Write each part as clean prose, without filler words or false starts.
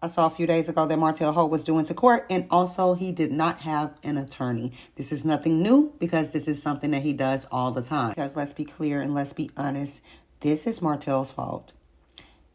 I saw a few days ago that Martel Holt was due into court, and also he did not have an attorney. This is nothing new because this is something that he does all the time. Because let's be clear and let's be honest, this is Martel's fault.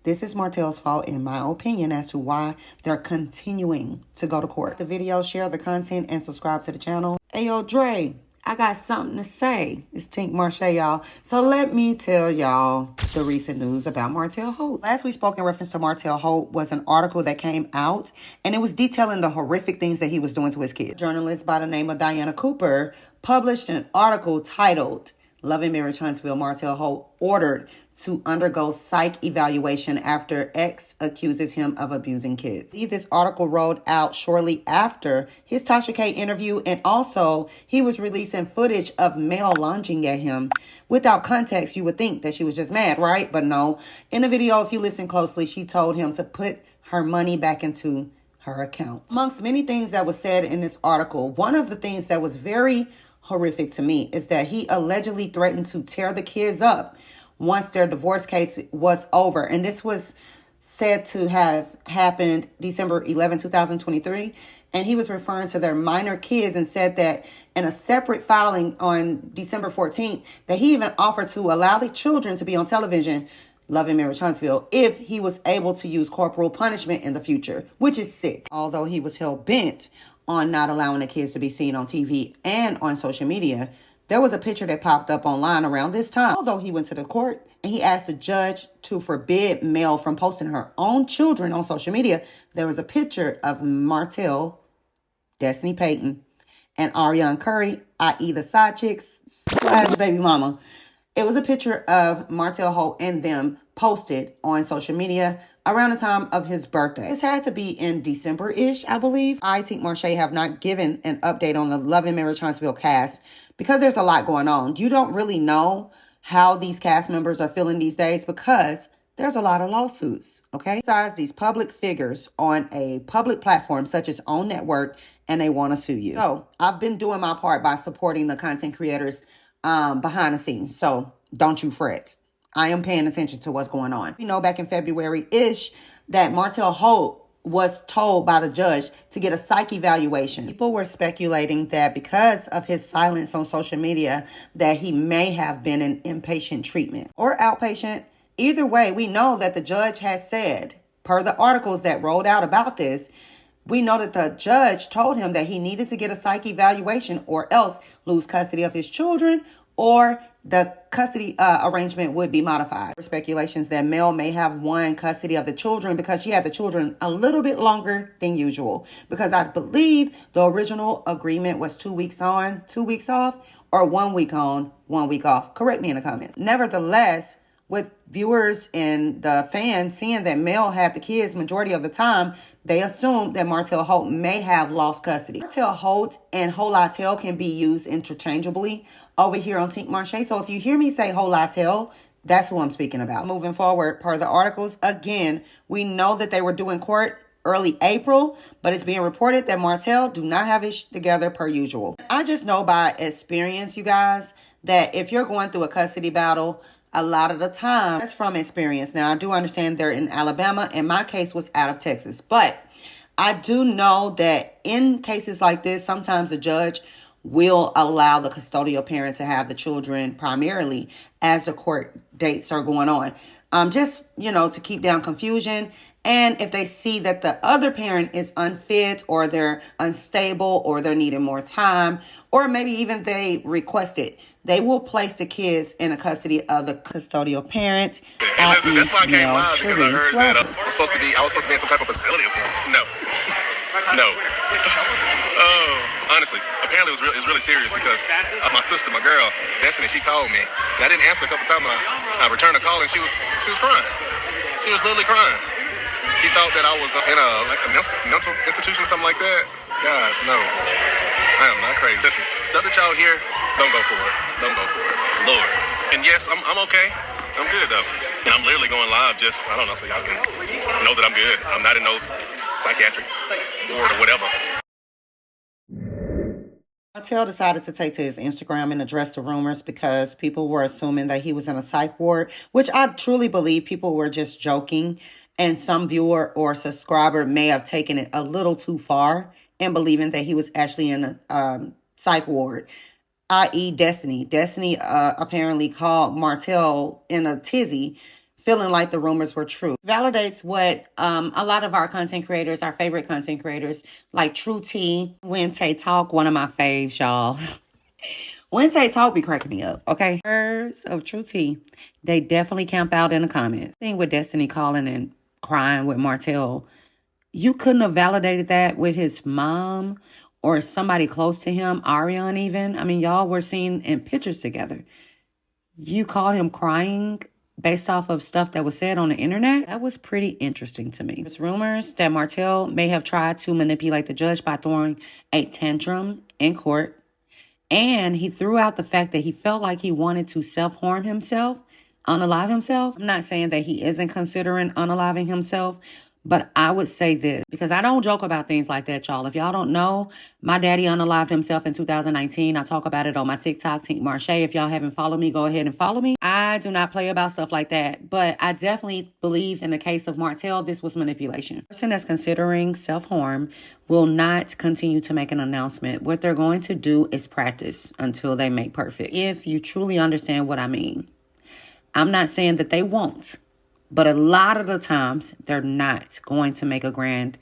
This is Martel's fault, in my opinion, as to why they're continuing to go to court. The video, share the content, and subscribe to the channel. Hey, yo, Dre, I got something to say. It's Tink Marche, y'all. So let me tell y'all the recent news about Martel Holt. Last we spoke in reference to Martel Holt was an article that came out, and it was detailing the horrific things that he was doing to his kids. A journalist by the name of Diana Cooper published an article titled, "Loving Marriage Huntsville, Martel Holt ordered to undergo psych evaluation after ex accuses him of abusing kids." See, this article rolled out shortly after his Tasha K interview, and also he was releasing footage of male lunging at him. Without context, you would think that she was just mad, right? But no. In the video, if you listen closely, she told him to put her money back into her account. Amongst many things that was said in this article, one of the things that was very horrific to me is that he allegedly threatened to tear the kids up once their divorce case was over. And this was said to have happened December 11, 2023. And he was referring to their minor kids and said that in a separate filing on December 14th, that he even offered to allow the children to be on television, Loving Marriage Huntsville, if he was able to use corporal punishment in the future, which is sick. Although he was hell-bent on not allowing the kids to be seen on TV and on social media, there was a picture that popped up online around this time. Although he went to the court and he asked the judge to forbid Mel from posting her own children on social media, there was a picture of Martel, Destiny Payton, and Arrionne Curry, i.e. the side chicks / baby mama. It was a picture of Martel Holt and them posted on social media around the time of his birthday. This had to be in December-ish, I believe. I, Tink Marche, have not given an update on the Loving Marriage Huntsville cast because there's a lot going on. You don't really know how these cast members are feeling these days because there's a lot of lawsuits, okay? Besides these public figures on a public platform such as OWN Network, and they want to sue you. So I've been doing my part by supporting the content creators behind the scenes. So don't you fret. I am paying attention to what's going on. We know back in February-ish that Martel Holt was told by the judge to get a psych evaluation. People were speculating that because of his silence on social media, that he may have been in inpatient treatment or outpatient. Either way, we know that the judge has said, per the articles that rolled out about this, we know that the judge told him that he needed to get a psych evaluation or else lose custody of his children, or the custody arrangement would be modified. There were speculations that Mel may have won custody of the children because she had the children a little bit longer than usual. Because I believe the original agreement was 2 weeks on, 2 weeks off, or 1 week on, 1 week off. Correct me in the comments. Nevertheless, with viewers and the fans seeing that Mel had the kids majority of the time, they assumed that Martel Holt may have lost custody. Martel Holt and Holatel can be used interchangeably over here on Tink Marche. So if you hear me say Holatel, that's who I'm speaking about. Moving forward, per the articles, again, we know that they were due in court early April, but it's being reported that Martel do not have it together per usual. I just know by experience, you guys, that if you're going through a custody battle, a lot of the time, that's from experience. Now, I do understand they're in Alabama, and my case was out of Texas. But I do know that in cases like this, sometimes the judge will allow the custodial parent to have the children primarily as the court dates are going on. Just, to keep down confusion. And if they see that the other parent is unfit or they're unstable or they're needing more time, or maybe even they request it, they will place the kids in the custody of the custodial parent. And listen, that's why I came live, because I heard that I was supposed to be in some type of facility or something. No. Oh, honestly, apparently it was really serious because my sister, my girl, Destiny, she called me. And I didn't answer a couple times. I returned the call and she was crying. She was literally crying. She thought that I was in a mental institution or something like that. Guys, no. I am not crazy. Listen, stuff that y'all hear, don't go for it. Don't go for it. Lord. And yes, I'm okay. I'm good, though. And I'm literally going live just, I don't know, so y'all can know that I'm good. I'm not in no psychiatric ward or whatever. Martel decided to take to his Instagram and address the rumors because people were assuming that he was in a psych ward, which I truly believe people were just joking And some viewer or subscriber may have taken it a little too far in believing that he was actually in a psych ward, i.e. Destiny. Destiny apparently called Martel in a tizzy, feeling like the rumors were true. Validates what a lot of our content creators, our favorite content creators, like True T, When Tay Talk, one of my faves, y'all. When Tay Talk be cracking me up, okay? Birds of True T, they definitely camp out in the comments. Thing with Destiny calling and crying with Martel, you couldn't have validated that with his mom or somebody close to him, Arrionne even. I mean, y'all were seen in pictures together. You called him crying based off of stuff that was said on the internet? That was pretty interesting to me. There's rumors that Martel may have tried to manipulate the judge by throwing a tantrum in court. And he threw out the fact that he felt like he wanted to self-harm himself, unalive himself. I'm not saying that he isn't considering unaliving himself, but I would say this, because I don't joke about things like that, y'all. If y'all don't know, my daddy unalived himself in 2019. I talk about it on my TikTok, Tink Marche. If y'all haven't followed me, go ahead and follow me. I do not play about stuff like that, but I definitely believe in the case of Martel, this was manipulation. The person that's considering self-harm will not continue to make an announcement. What they're going to do is practice until they make perfect. If you truly understand what I mean. I'm not saying that they won't. But a lot of the times, they're not going to make a grand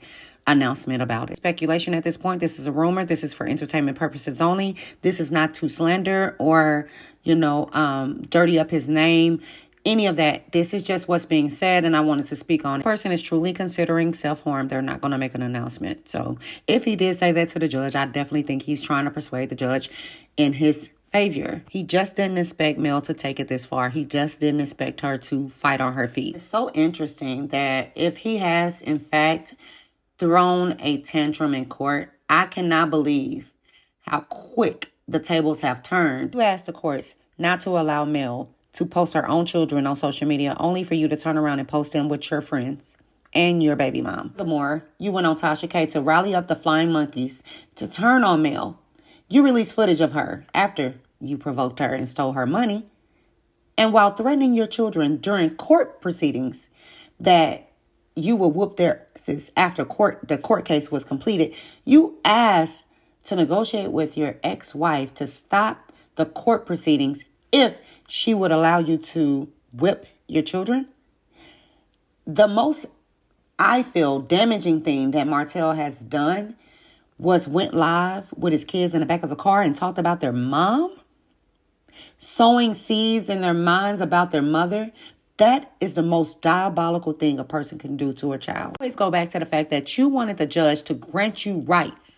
announcement about it. Speculation at this point. This is a rumor. This is for entertainment purposes only. This is not to slander or, dirty up his name. Any of that. This is just what's being said, and I wanted to speak on it. If the person is truly considering self-harm, they're not going to make an announcement. So if he did say that to the judge, I definitely think he's trying to persuade the judge in his favor. He just didn't expect Mel to take it this far. He just didn't expect her to fight on her feet. It's so interesting that if he has, in fact, thrown a tantrum in court, I cannot believe how quick the tables have turned. You asked the courts not to allow Mel to post her own children on social media, only for you to turn around and post them with your friends and your baby mom. Furthermore, you went on Tasha K to rally up the flying monkeys to turn on Mel. You released footage of her after you provoked her and stole her money. And while threatening your children during court proceedings that you will whoop their asses after the court case was completed, you asked to negotiate with your ex-wife to stop the court proceedings if she would allow you to whip your children. The most, I feel, damaging thing that Martel has done was went live with his kids in the back of the car and talked about their mom, sowing seeds in their minds about their mother. That is the most diabolical thing a person can do to a child. Always go back to the fact that you wanted the judge to grant you rights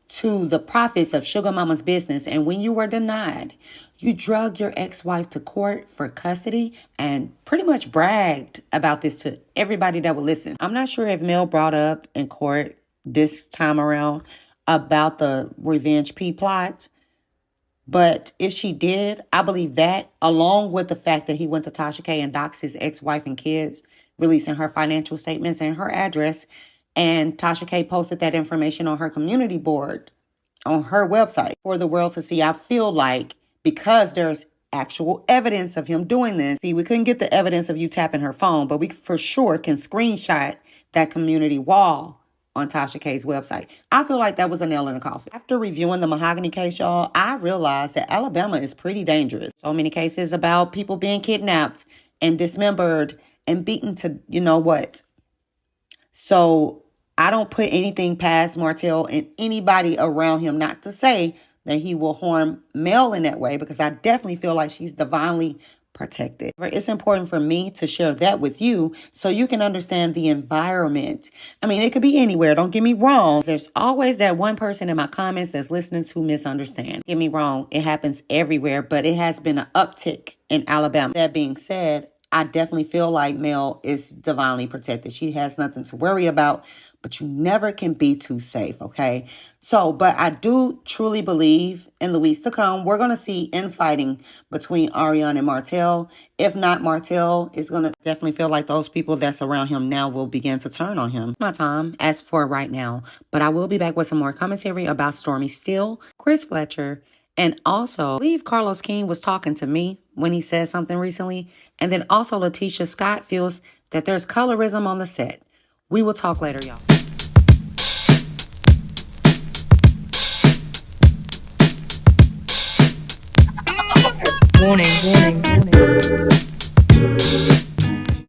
to the profits of Sugar Mama's business. And when you were denied, you drugged your ex-wife to court for custody and pretty much bragged about this to everybody that would listen. I'm not sure if Mel brought up in court this time around about the Revenge P plot. But if she did, I believe that, along with the fact that he went to Tasha K and doxed his ex-wife and kids, releasing her financial statements and her address. And Tasha K posted that information on her community board on her website for the world to see. I feel like because there's actual evidence of him doing this. See, we couldn't get the evidence of you tapping her phone, but we for sure can screenshot that community wall on Tasha K's website. I feel like that was a nail in the coffin. After reviewing the Mahogany case, y'all, I realized that Alabama is pretty dangerous. So many cases about people being kidnapped and dismembered and beaten to you know what. So I don't put anything past Martel and anybody around him, not to say that he will harm Mel in that way, because I definitely feel like she's divinely protected. It's important for me to share that with you so you can understand the environment. I mean, it could be anywhere. Don't get me wrong. There's always that one person in my comments that's listening to misunderstand. Get me wrong. It happens everywhere, but it has been an uptick in Alabama. That being said, I definitely feel like Mel is divinely protected. She has nothing to worry about, but you never can be too safe, okay? So, but I do truly believe in the weeks to come, we're going to see infighting between Arrionne and Martel. If not, Martel is going to definitely feel like those people that's around him now will begin to turn on him. My time as for right now, but I will be back with some more commentary about Stormy Steele, Chris Fletcher, and also, I believe Carlos King was talking to me when he said something recently. And then also Letitia Scott feels that there's colorism on the set. We will talk later, y'all. Warning, warning, warning.